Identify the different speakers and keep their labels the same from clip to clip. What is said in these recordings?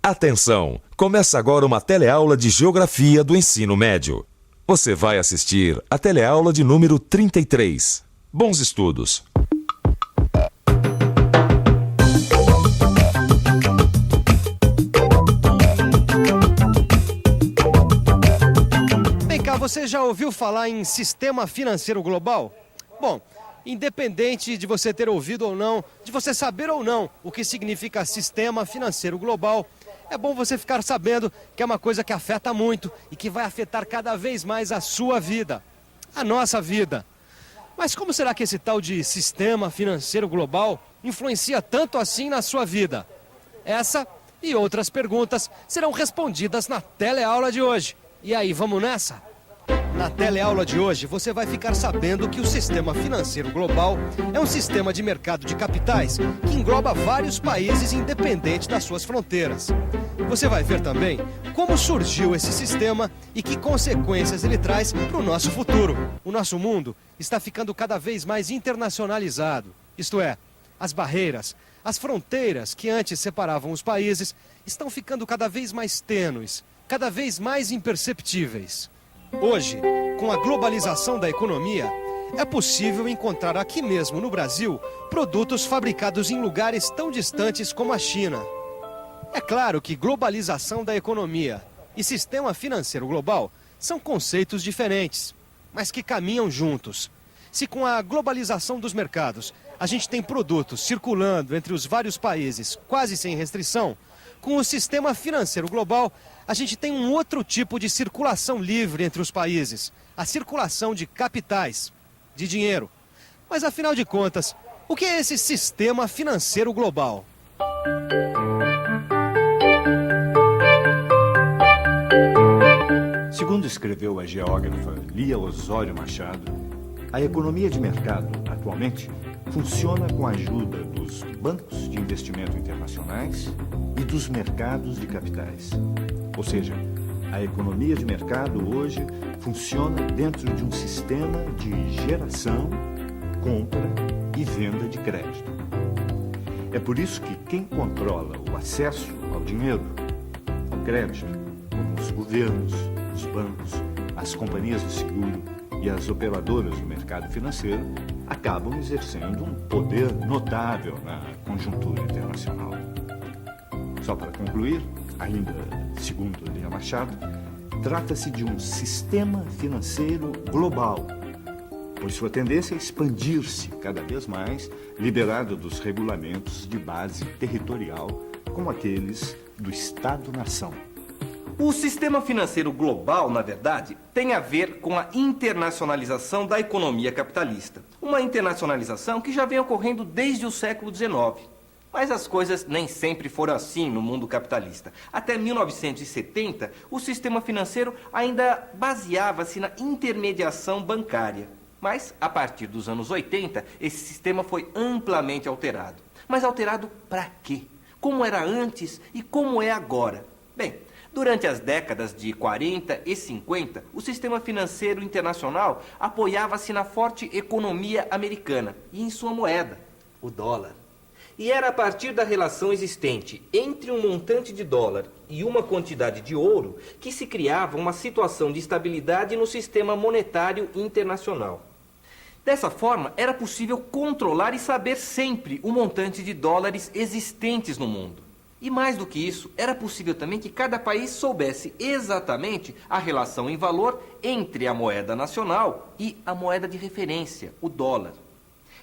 Speaker 1: Atenção! Começa agora uma teleaula de Geografia do Ensino Médio. Você vai assistir a teleaula de número 33. Bons estudos!
Speaker 2: Vem cá, você já ouviu falar em sistema financeiro global? Bom, independente de você ter ouvido ou não, de você saber ou não o que significa sistema financeiro global, é bom você ficar sabendo que é uma coisa que afeta muito e que vai afetar cada vez mais a sua vida, a nossa vida. Mas como será que esse tal de sistema financeiro global influencia tanto assim na sua vida? Essa e outras perguntas serão respondidas na teleaula de hoje. E aí, vamos nessa? Na teleaula de hoje, você vai ficar sabendo que o sistema financeiro global é um sistema de mercado de capitais que engloba vários países independente das suas fronteiras. Você vai ver também como surgiu esse sistema e que consequências ele traz para o nosso futuro. O nosso mundo está ficando cada vez mais internacionalizado, isto é, as barreiras, as fronteiras que antes separavam os países estão ficando cada vez mais tênues, cada vez mais imperceptíveis. Hoje, com a globalização da economia, é possível encontrar aqui mesmo no Brasil produtos fabricados em lugares tão distantes como a China. É claro que globalização da economia e sistema financeiro global são conceitos diferentes, mas que caminham juntos. Se com a globalização dos mercados a gente tem produtos circulando entre os vários países quase sem restrição, com o sistema financeiro global a gente tem um outro tipo de circulação livre entre os países, a circulação de capitais, de dinheiro. Mas afinal de contas, o que é esse sistema financeiro global?
Speaker 3: Segundo escreveu a geógrafa Lia Osório Machado, a economia de mercado, atualmente, funciona com a ajuda dos bancos de investimento internacionais e dos mercados de capitais. Ou seja, a economia de mercado hoje funciona dentro de um sistema de geração, compra e venda de crédito. É por isso que quem controla o acesso ao dinheiro, ao crédito, como os governos, os bancos, as companhias de seguro e as operadoras do mercado financeiro, acabam exercendo um poder notável na conjuntura internacional. Só para concluir, ainda segundo Lia Machado, trata-se de um sistema financeiro global, pois sua tendência é expandir-se cada vez mais, liberado dos regulamentos de base territorial, como aqueles do Estado-nação.
Speaker 4: O sistema financeiro global, na verdade, tem a ver com a internacionalização da economia capitalista. Uma internacionalização que já vem ocorrendo desde o século XIX. Mas as coisas nem sempre foram assim no mundo capitalista. Até 1970, o sistema financeiro ainda baseava-se na intermediação bancária. Mas, a partir dos anos 80, esse sistema foi amplamente alterado. Mas alterado para quê? Como era antes e como é agora? Bem, durante as décadas de 40 e 50, o sistema financeiro internacional apoiava-se na forte economia americana e em sua moeda, o dólar. E era a partir da relação existente entre um montante de dólar e uma quantidade de ouro que se criava uma situação de estabilidade no sistema monetário internacional. Dessa forma, era possível controlar e saber sempre o montante de dólares existentes no mundo. E mais do que isso, era possível também que cada país soubesse exatamente a relação em valor entre a moeda nacional e a moeda de referência, o dólar.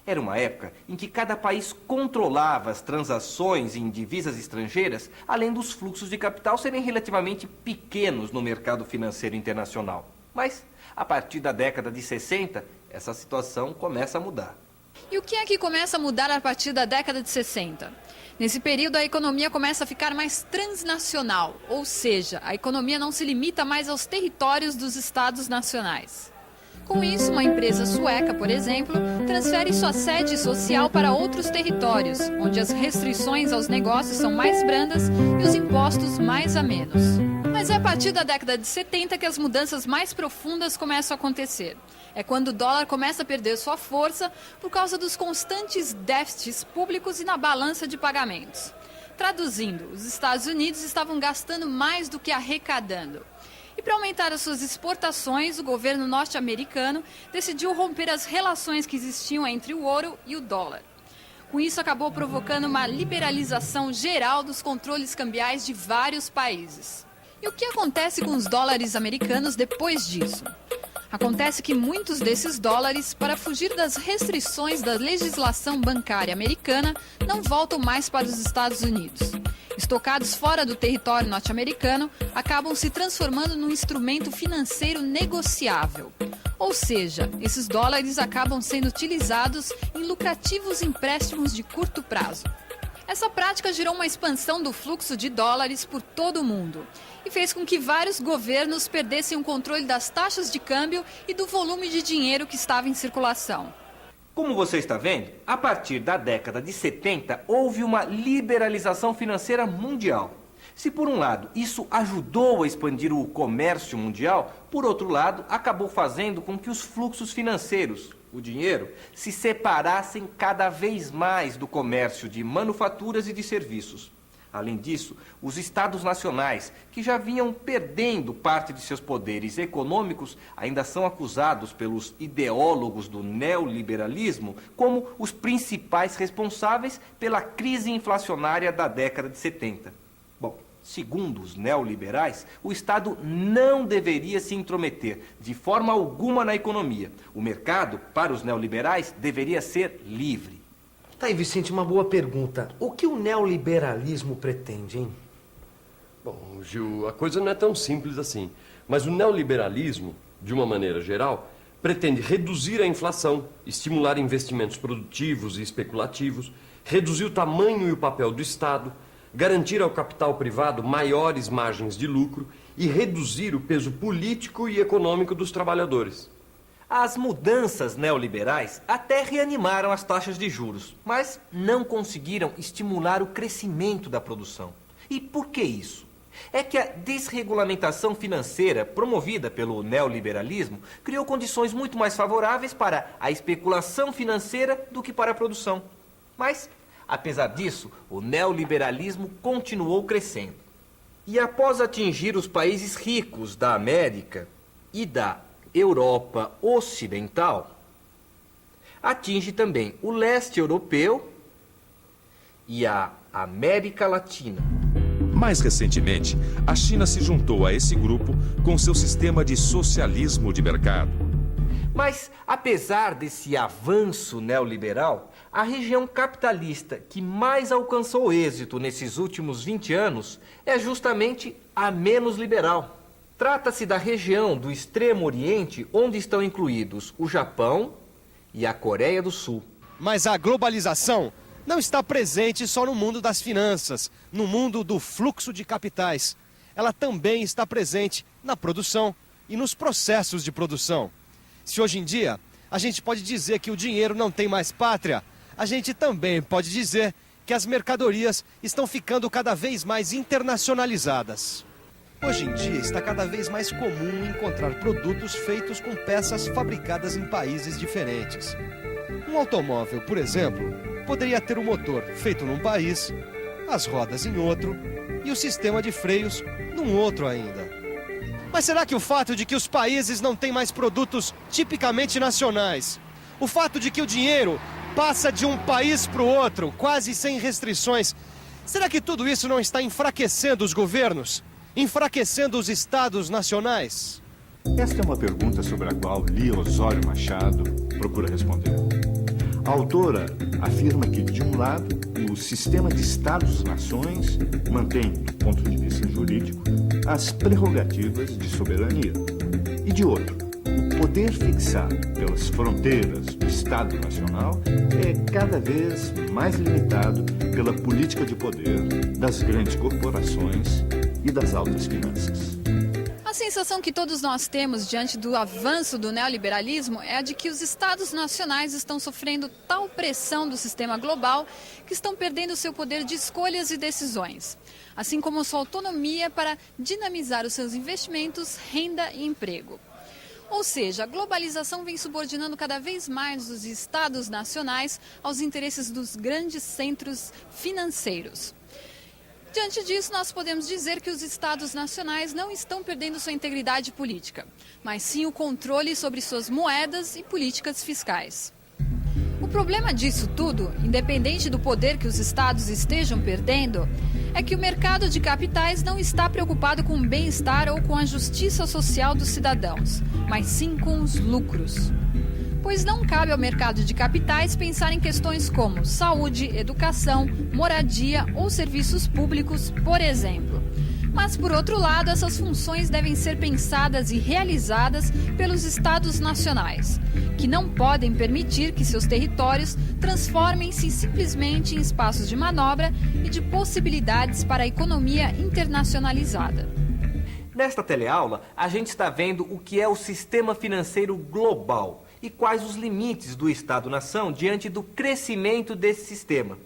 Speaker 4: Era uma época em que cada país controlava as transações em divisas estrangeiras, além dos fluxos de capital serem relativamente pequenos no mercado financeiro internacional. Mas, a partir da década de 60, essa situação começa a mudar.
Speaker 5: E o que é que começa a mudar a partir da década de 60? Nesse período, a economia começa a ficar mais transnacional, ou seja, a economia não se limita mais aos territórios dos estados nacionais. Com isso, uma empresa sueca, por exemplo, transfere sua sede social para outros territórios, onde as restrições aos negócios são mais brandas e os impostos mais amenos. Mas é a partir da década de 70 que as mudanças mais profundas começam a acontecer. É quando o dólar começa a perder sua força por causa dos constantes déficits públicos e na balança de pagamentos. Traduzindo, os Estados Unidos estavam gastando mais do que arrecadando. E para aumentar as suas exportações, o governo norte-americano decidiu romper as relações que existiam entre o ouro e o dólar. Com isso, acabou provocando uma liberalização geral dos controles cambiais de vários países. E o que acontece com os dólares americanos depois disso? Acontece que muitos desses dólares, para fugir das restrições da legislação bancária americana, não voltam mais para os Estados Unidos. Estocados fora do território norte-americano, acabam se transformando num instrumento financeiro negociável. Ou seja, esses dólares acabam sendo utilizados em lucrativos empréstimos de curto prazo. Essa prática gerou uma expansão do fluxo de dólares por todo o mundo e fez com que vários governos perdessem o controle das taxas de câmbio e do volume de dinheiro que estava em circulação.
Speaker 4: Como você está vendo, a partir da década de 70 houve uma liberalização financeira mundial. Se por um lado isso ajudou a expandir o comércio mundial, por outro lado acabou fazendo com que os fluxos financeiros, o dinheiro, se separassem cada vez mais do comércio de manufaturas e de serviços. Além disso, os estados nacionais, que já vinham perdendo parte de seus poderes econômicos, ainda são acusados pelos ideólogos do neoliberalismo como os principais responsáveis pela crise inflacionária da década de 70. Bom, segundo os neoliberais, o Estado não deveria se intrometer de forma alguma na economia. O mercado, para os neoliberais, deveria ser livre.
Speaker 6: Tá aí, Vicente, uma boa pergunta. O que o neoliberalismo pretende, hein?
Speaker 7: Bom, Gil, a coisa não é tão simples assim. Mas o neoliberalismo, de uma maneira geral, pretende reduzir a inflação, estimular investimentos produtivos e especulativos, reduzir o tamanho e o papel do Estado, garantir ao capital privado maiores margens de lucro e reduzir o peso político e econômico dos trabalhadores.
Speaker 4: As mudanças neoliberais até reanimaram as taxas de juros, mas não conseguiram estimular o crescimento da produção. E por que isso? É que a desregulamentação financeira promovida pelo neoliberalismo criou condições muito mais favoráveis para a especulação financeira do que para a produção. Mas, apesar disso, o neoliberalismo continuou crescendo. E após atingir os países ricos da América e da Europa Ocidental, atinge também o leste europeu e a América Latina.
Speaker 1: Mais recentemente, a China se juntou a esse grupo com seu sistema de socialismo de mercado.
Speaker 4: Mas, apesar desse avanço neoliberal, a região capitalista que mais alcançou êxito nesses últimos 20 anos é justamente a menos liberal. Trata-se da região do Extremo Oriente, onde estão incluídos o Japão e a Coreia do Sul.
Speaker 2: Mas a globalização não está presente só no mundo das finanças, no mundo do fluxo de capitais. Ela também está presente na produção e nos processos de produção. Se hoje em dia a gente pode dizer que o dinheiro não tem mais pátria, a gente também pode dizer que as mercadorias estão ficando cada vez mais internacionalizadas. Hoje em dia está cada vez mais comum encontrar produtos feitos com peças fabricadas em países diferentes. Um automóvel, por exemplo, poderia ter o motor feito num país, as rodas em outro e o sistema de freios num outro ainda. Mas será que o fato de que os países não têm mais produtos tipicamente nacionais, o fato de que o dinheiro passa de um país para o outro, quase sem restrições, será que tudo isso não está enfraquecendo os governos? Enfraquecendo os estados nacionais?
Speaker 3: Esta é uma pergunta sobre a qual Lia Osório Machado procura responder. A autora afirma que, de um lado, o sistema de estados-nações mantém, do ponto de vista jurídico, as prerrogativas de soberania. E, de outro, o poder fixado pelas fronteiras do Estado Nacional é cada vez mais limitado pela política de poder das grandes corporações e das altas finanças.
Speaker 5: A sensação que todos nós temos diante do avanço do neoliberalismo é a de que os estados nacionais estão sofrendo tal pressão do sistema global que estão perdendo seu poder de escolhas e decisões, assim como sua autonomia para dinamizar os seus investimentos, renda e emprego. Ou seja, a globalização vem subordinando cada vez mais os estados nacionais aos interesses dos grandes centros financeiros. Diante disso, nós podemos dizer que os estados nacionais não estão perdendo sua integridade política, mas sim o controle sobre suas moedas e políticas fiscais. O problema disso tudo, independente do poder que os estados estejam perdendo, é que o mercado de capitais não está preocupado com o bem-estar ou com a justiça social dos cidadãos, mas sim com os lucros. Pois não cabe ao mercado de capitais pensar em questões como saúde, educação, moradia ou serviços públicos, por exemplo. Mas, por outro lado, essas funções devem ser pensadas e realizadas pelos estados nacionais, que não podem permitir que seus territórios transformem-se simplesmente em espaços de manobra e de possibilidades para a economia internacionalizada.
Speaker 4: Nesta teleaula, a gente está vendo o que é o sistema financeiro global e quais os limites do Estado-nação diante do crescimento desse sistema.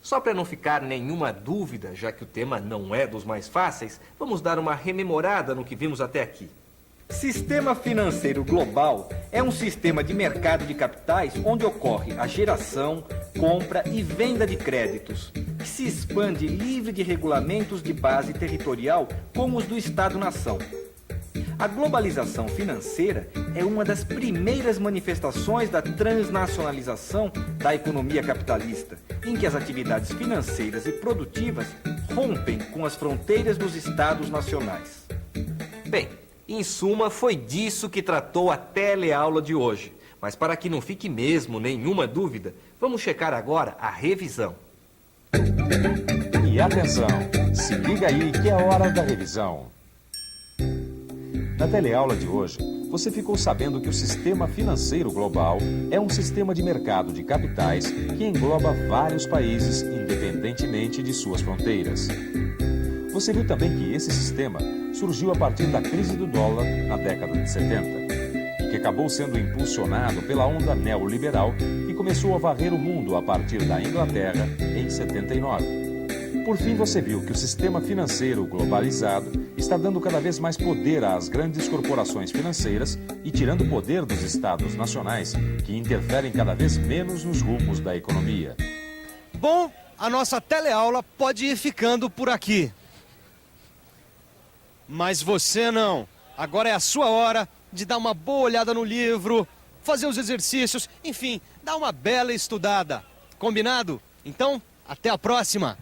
Speaker 4: Só para não ficar nenhuma dúvida, já que o tema não é dos mais fáceis, vamos dar uma rememorada no que vimos até aqui. Sistema financeiro global é um sistema de mercado de capitais onde ocorre a geração, compra e venda de créditos, que se expande livre de regulamentos de base territorial como os do Estado-nação. A globalização financeira é uma das primeiras manifestações da transnacionalização da economia capitalista, em que as atividades financeiras e produtivas rompem com as fronteiras dos estados nacionais. Bem, em suma, foi disso que tratou a teleaula de hoje. Mas para que não fique mesmo nenhuma dúvida, vamos checar agora a revisão.
Speaker 1: E atenção, se liga aí que é hora da revisão. Na teleaula de hoje, você ficou sabendo que o sistema financeiro global é um sistema de mercado de capitais que engloba vários países independentemente de suas fronteiras. Você viu também que esse sistema surgiu a partir da crise do dólar na década de 70 e que acabou sendo impulsionado pela onda neoliberal que começou a varrer o mundo a partir da Inglaterra em 79. Por fim, você viu que o sistema financeiro globalizado está dando cada vez mais poder às grandes corporações financeiras e tirando poder dos estados nacionais, que interferem cada vez menos nos rumos da economia.
Speaker 2: Bom, a nossa teleaula pode ir ficando por aqui. Mas você não. Agora é a sua hora de dar uma boa olhada no livro, fazer os exercícios, enfim, dar uma bela estudada. Combinado? Então, até a próxima!